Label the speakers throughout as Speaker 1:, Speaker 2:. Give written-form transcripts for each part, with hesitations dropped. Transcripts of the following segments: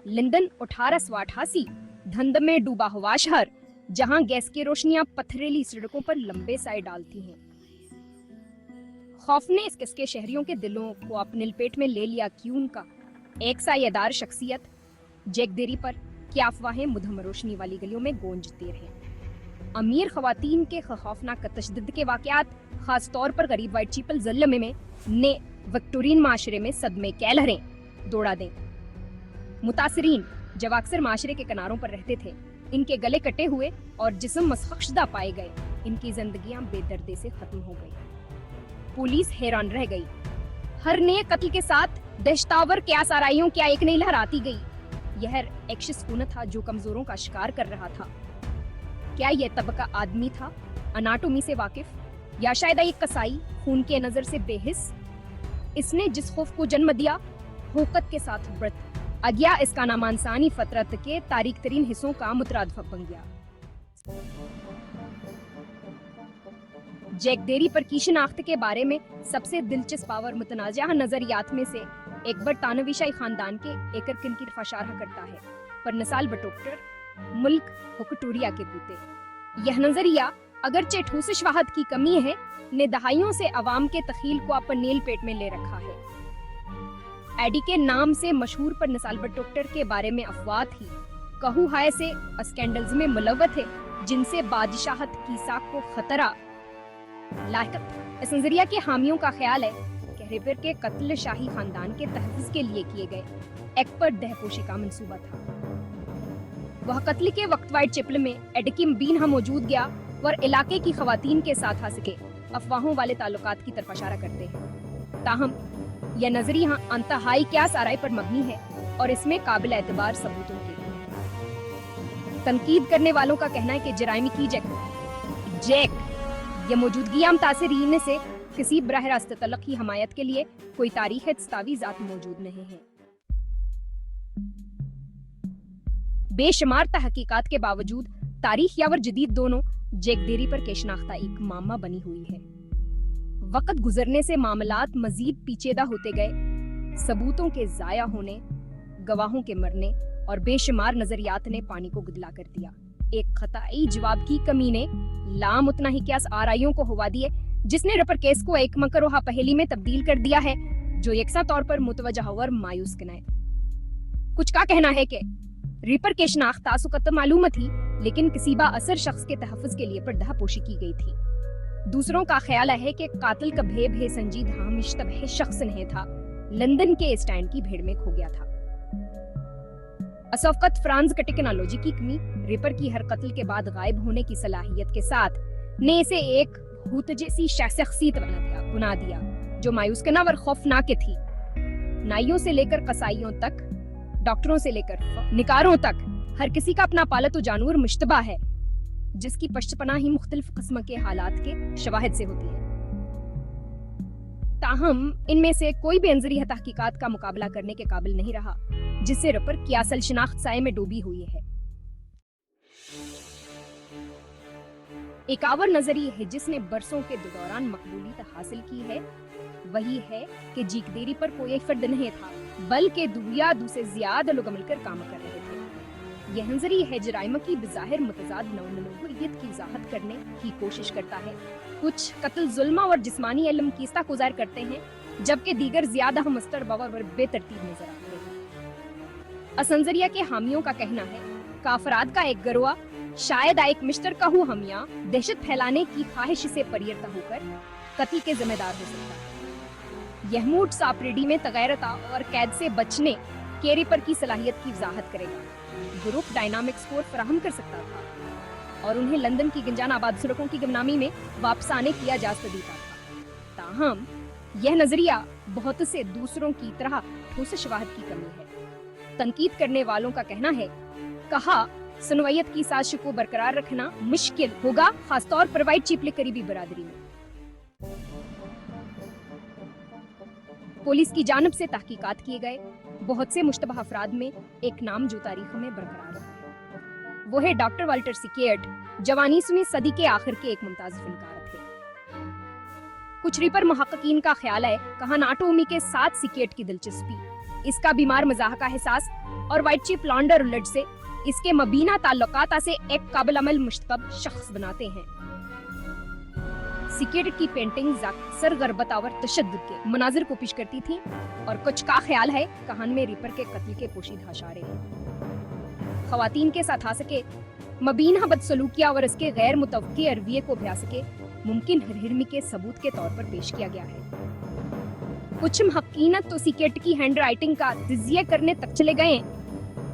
Speaker 1: London 1888, धुंध में डूबा हुआ शहर जहां गैस की रोशनियां पथरीली सड़कों पर लंबे साए डालती हैं। खौफ ने इस किसके शहरियों के दिलों को अपने लपेट में ले लिया कि उनका एक सायेदार शख्सियत जैक देरी पर क्या अफवाहें मुधम रोशनी वाली गलियों में गूंजती रहे। अमीर खवातीन के खौफनाक तशद्दुद के वाकयात, खास तौर पर गरीब व्हाइट चीपल ज़िले में ने विक्टोरियन माशरे में सदमे के लहरें दौड़ा दें। मुतासरीन जब अक्सर माशरे के किनारों पर रहते थे, इनके गले कटे हुए और जिस्म मसखशदा पाए गए। इनकी जिंदगियां बेदर्दी से खत्म हो गई। पुलिस हैरान रह गई। हर नए कत्ल के साथ दहशतावर क्यासाराइयों क्या एक नई लहर आती गई। यह एक सुकून था जो कमजोरों का शिकार कर रहा था। क्या यह तबका आदमी था, अनाटोमी से वाकिफ, या शायद एक कसाई खून के नजर से बेहिस? इसने जिस खौफ को जन्म दिया, हुकत के साथ व्रत अज्ञा इसका नामांसानी फतरत के तारीख तरीन हिस्सों का मुतरादफ बन गया। जैक देरी पर की शिनाख्त के बारे में सबसे दिलचस्प और मुतनाज़ा नजरियात में से एक बरतानवी शाही खानदान के एकर किन की फशारह करता है, पर नसाल बटोक्टर मुल्क हुकटूरिया के पूते। यह नजरिया अगरचे ठूस शवाहद की कमी है, ने दहाइयों से अवाम के तखील को अपन नील पेट में ले रखा है। एडी के नाम से मशहूर पर नसाल बटोक्टर के बारे में अफवाह थी, कहू हाय से स्कैंडल्स में मुलव्वत है जिनसे बादशाहत की साख को खतरा लायक। इस नजरिया के हामियों का ख्याल है कि रिपर के कत्ल शाही खानदान के तहफ़्फ़ुज़ के लिए किए गए एक पर दहपोशी का मंसूबा था। वह कत्ल के वक्त व्हाइट चिपल में एडकिम बीन मौजूद गया और इलाके की खवातीन के साथ आ सके अफवाहों वाले ताल्लुकात की तरफ इशारा करते हैं। ताहम यह नजरिया अंतहाई क्या साराई पर मबनी है और इसमें काबिल एतबार सबूतों के। तनकीद करने वालों का कहना है कि जराइमी की जैक यह मौजूदगी आम तासीरीन से किसी बराह रास्त तलक की हमायत के लिए कोई तारीख दस्तावेज़ात मौजूद नहीं है। बेशुमार तहकीकात के बावजूद तारीख यावर जदीद दोनों जैक देरी पर केशनाख्ता एक मामा बनी हुई है। वक्त गुजरने से मामलात मजीद पेचीदा होते गए। सबूतों के जाया होने, गवाहों के मरने और बेशुमार नजरियात ने पानी को गुदला कर दिया। एक खताई जवाब की कमी ने लाम उतना ही क्यास आराइयों को हुआ दिए, जिसने रपर केस को एक मकरोहा पहेली में तब्दील कर दिया है जो यकसा तौर पर मुतवज्जा और मायूस कनाए। कुछ का कहना है कि रिपर के शनाख्त तासुकत मालूम थी, लेकिन किसी बा असर शख्स के तहफ़्फ़ुज़ के लिए पर्दापोशी की गई थी। दूसरों का ख्याल है कि कातिल का भे संजीद मुश्तबह शख्स नहीं था, लंदन के स्टैंड की भीड़ में खो गया था। असफकत फ्रांस का टेक्नोलॉजी की कमी, रिपर की हर कत्ल के बाद गायब होने की सलाहियत के साथ ने इसे एक भूत जैसी शख्सियत बना दिया जो मायूस कनावर खौफनाक थी। नाइयों से लेकर कसाईयों तक, डॉक्टरों से लेकर निकारों तक, हर किसी का अपना पालतू जानवर मुश्तबा है जिसकी पश्तपनाह ही मुख्तलिफ किस्म के हालात के शवाहिद से होती है। ताहम इनमें से कोई भी अंजरी तहकीकात का मुकाबला करने के काबिल नहीं रहा, जिससे रपर की असल शिनाख्त साए में डूबी हुई है। एक और नजरिया है जिसने बरसों के दौरान मकबूलियत हासिल की है, वही है कि जैक देरी पर कोई फर्द नहीं था, बल्कि दुनिया से ज्यादा लोग मिलकर काम कर रहे थे। यह नजरिया है जराइम की बज़ाहिर मुतज़ाद नौनूयत की वज़ाहत करने की कोशिश करता है। कुछ कत्ल जुल्म और जिस्मानी इल्म की इस्ता गुज़ार करते हैं, जबकि दीगर ज्यादा मुस्तर बवर और बेतरतीब नजर आते हैं। इस नजरिया के हामियों का कहना है कि अफराद का एक गिरोह शायद एक मुश्तरका हमिया दहशत फैलाने की ख्वाहिश से परियर्ता होकर कत्ल के जिम्मेदार हो सकता है। यह मूड सापरेडी में तगैरता और कैद से बचने के रिपर की सलाहियत की वज़ाहत करेगा। ग्रुप डायनामिक स्कोर फराहम कर सकता था और उन्हें लंदन की गंजान आबाद सड़कों की गुमनामी में वापस आने की इजाजत देता था। ताहम यह नजरिया बहुत से दूसरों की तरह ठोस शवाहद की कमी है। तनकीद करने वालों का कहना है, कहा सुनवैयत की साजिश को बरकरार रखना मुश्किल होगा, खासतौर पर व्हाइट चीपले करीबी बरादरी में। पुलिस की जानिब से तहकीकात किए गए बहुत से मुश्तबह अफराद में एक नाम जो तारीख में बरकरार रहा है, वो है डॉक्टर वाल्टर सिकेट, जवानीसवीं सदी के आखिर के एक मुमताज फनकार थे। कुछ रीपर मुहक्किकीन का ख्याल है कहान आटोमी के साथ सिकेट की दिलचस्पी, इसका बीमार मजाह का एहसास और वाइट चिप लॉन्डर उलट से इसके मबीना ताल्लुकात से एक काबिल अमल मुश्तब शख्स बनाते हैं। सिकेट की पेंटिंग्स अक्सर गरबत और तशद्दुद के मनाजिर को पेश करती थी और कुछ का ख्याल है कहान में रीपर के कत्ल के पोशीदा इशारे हैं। खवातीन के साथ आ सके मबीना बदसलूकिया और इसके गैर मुतवक्की अरविये को भ्या सके मुमकिन हरहिरमी के सबूत के तौर पर पेश किया गया है। कुछ मुहक्कीन तो सिकेट की हैंड राइटिंग का तजिया करने तक चले गए।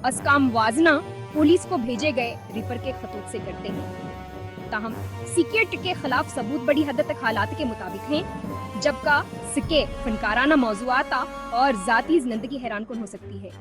Speaker 1: असकाम वाजना पुलिस को भेजे गए रीपर के खतूत से करते हैं। ताहम सिकेट के खिलाफ सबूत बड़ी हद तक हालात के मुताबिक हैं, जबका सिक्के फनकाराना मौजूआत और जाती जिंदगी हैरान कुन हो सकती है,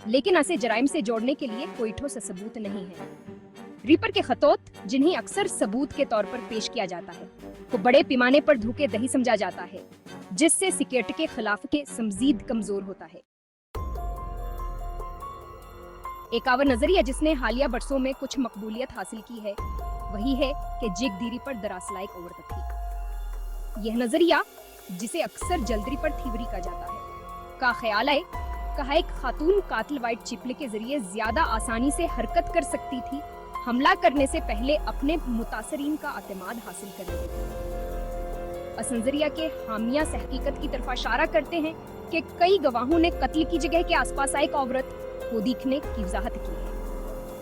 Speaker 1: लेकिन ऐसे जराइम से जोड़ने के लिए कोई ठोस सबूत नहीं है। रीपर के खतौत, जिन्हें अक्सर सबूत के तौर पर पेश किया जाता है, को बड़े पैमाने पर धोखे दही समझा जाता है, जिससे सिकेट के खिलाफ के मजीद कमजोर होता है। एक और नजरिया जिसने हालिया बरसों में कुछ मकबूलियत हासिल की है वही है कि जेक दीरी पर दरासला एक औरत थी। यह नजरिया, जिसे अक्सर जल्दरी पर थीवरी का जाता है, का ख्याल है कहा एक खातून कातिल वाइट चिपले के जरिए ज्यादा आसानी से हरकत कर सकती थी, हमला करने से पहले अपने मुतासरीन का एतमाद हासिल कर लेती थी। असनजरिया के हामिया से हकीकत की तरफ इशारा करते हैं कि कई गवाहों ने कत्ल की जगह के आसपास एक औरत को दिखने की वजाहत की है।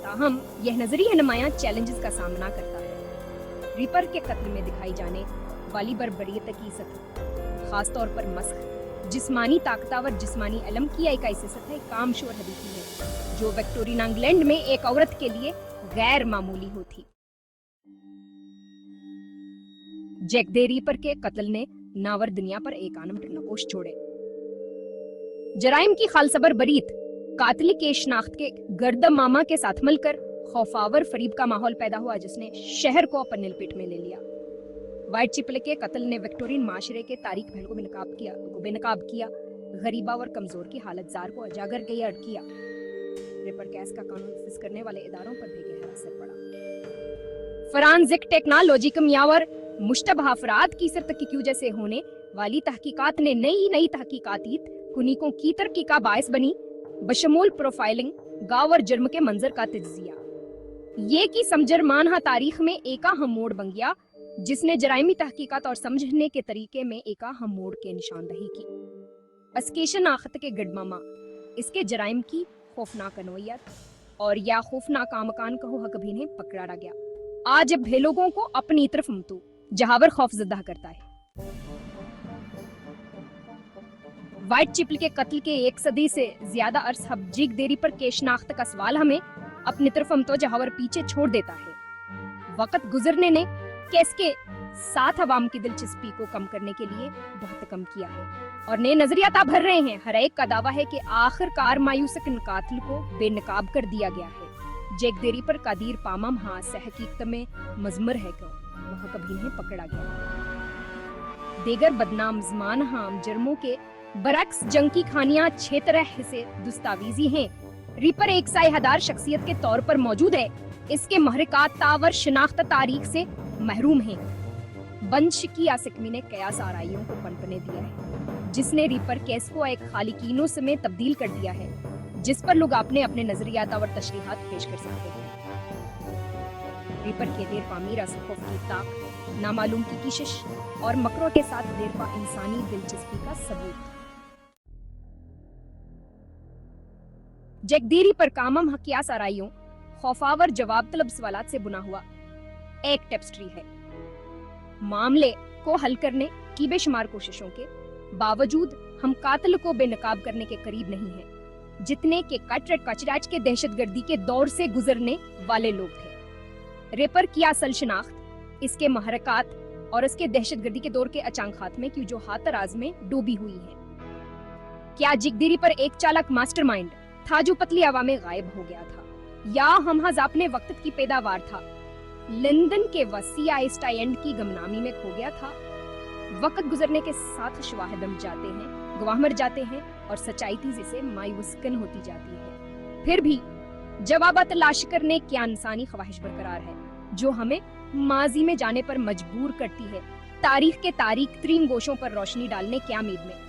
Speaker 1: ताहम यह नजरिया नुमायां चैलेंजेस का सामना करता है। रीपर के कत्ल में दिखाई जाने वाली बर्बरियत की सतह, खास तौर पर मस्ख, जिस्मानी ताकतावर जिस्मानी अलम की एक ऐसी सतह कामशोर हदीसी है जो विक्टोरियन इंग्लैंड में एक औरत के लिए गैर मामूली होती। जैक दे रीपर के कत्ल ने नावर दुनिया पर एक आनम नकोश छोड़े। जराइम की खालसबर बरीत कातिल के शनाख्त के गर्दम मामा के साथ मिलकर खौफावर फरीब का माहौल पैदा हुआ, जिसने शहर को अपने लपेट में ले लिया। वाइट चिपले के कत्ल ने विक्टोरियन माशरे के तारीख पहलू को बेनकाब किया, गरीबा और कमजोर की हालत जार को उजागर किया। रीपर केस का कानून नफिज करने वाले इदारों पर भी गहरा असर पड़ा। फॉरेंसिक टेक्नोलॉजी के मियावर मुश्तबह अफराद की सरतकी की वजह से होने वाली तहकीकात ने नई तहकीकाती कुनीकों की तरक्की का बायस बनी, बशमूल प्रोफाइलिंग, गाँव और जुर्म के मंजर का तज्जिया। ये की समझर मानहा तारीख में एक अहम मोड़ बन गया, जिसने जराइमी तहकीकात और समझने के तरीके में एक अहम मोड़ के निशानदही की। अस्केशन आखत के गडमामा, इसके जराइम की खौफनाक अनोयत और या खौफनाक आमकान कहो हक भी ने पकड़ा गया। आज अब लोगों को अपनी तरफ ममतू जहावर खौफजदा करता है। वाइट चिपल के कत्ल के एक सदी से ज्यादा अर्स हबजीक देरी पर के शनाख्त का सवाल हमें अपनी तरफ हम तो जहावर पीछे छोड़ देता है। वक्त गुजरने ने केस के साथ अवाम की दिलचस्पी को कम करने के लिए बहुत कम किया है और नए नजरियात भर रहे हैं। हर एक का दावा है कि आखिरकार मायूसक कातिल को बेनकाब कर दिया गया है। जेक देरी पर कादिर पामम हाँ से हकीकत में मजमर है क्यों वह कभी नहीं पकड़ा गया। देगर बदनाम जमान हाम जुर्मों के बरक्स जंग की खानियां 6 तरह से दस्तावेजी हैं। रीपर एक सायहदार शख्सियत के तौर पर मौजूद है। इसके महरकात तावर शनाख्त तारीख से महरूम हैं। बंश की आसिकमी ने कयास आराइयों को पनपने दिया है, जिसने रीपर केस को एक खालिकीनों में तब्दील कर दिया है, जिस पर लोग अपने अपने नजरियात और तशरीहात पेश कर सकते हैं। रीपर के देर पामीरा सुखोफ की ताक, नामालूम की किशिश और मकरों के साथ देर पा इंसानी दिलचस्पी का सबूत। जगदीरी पर कामम हकियास आराइयों खौफावर जवाब तलब सवालात से बुना हुआ एक टेप्स्ट्री है। मामले को हल करने की बेशुमार कोशिशों के बावजूद हम कातिल को बेनकाब करने के करीब नहीं हैं, जितने के कटरट कचराच के दहशतगर्दी के दौर से गुजरने वाले लोग थे। रीपर की असल शनाख्त, इसके महरकात और इसके दहशतगर्दी के दौर के अचानक खात्मे की जो हाथराज में डूबी हुई है। क्या जिगदीरी पर एक चालक मास्टरमाइंड था जो पतली हवा में गायब हो गया था, या हम अपने वक्त की पैदावार था, लंदन के वसी आइस्टाइंड की गमनामी में खो गया था। वक्त गुजरने के साथ शवाहिद मर जाते हैं, गवाह मर जाते हैं और सच्चाई तेजी से मायूसकन होती जाती है। फिर भी जवाब तलाश करने की इंसानी ख्वाहिश बरकरार है, जो हमें माजी में जाने पर मजबूर करती है तारीख के तारीख तरीन गोशों पर रोशनी डालने की उम्मीद में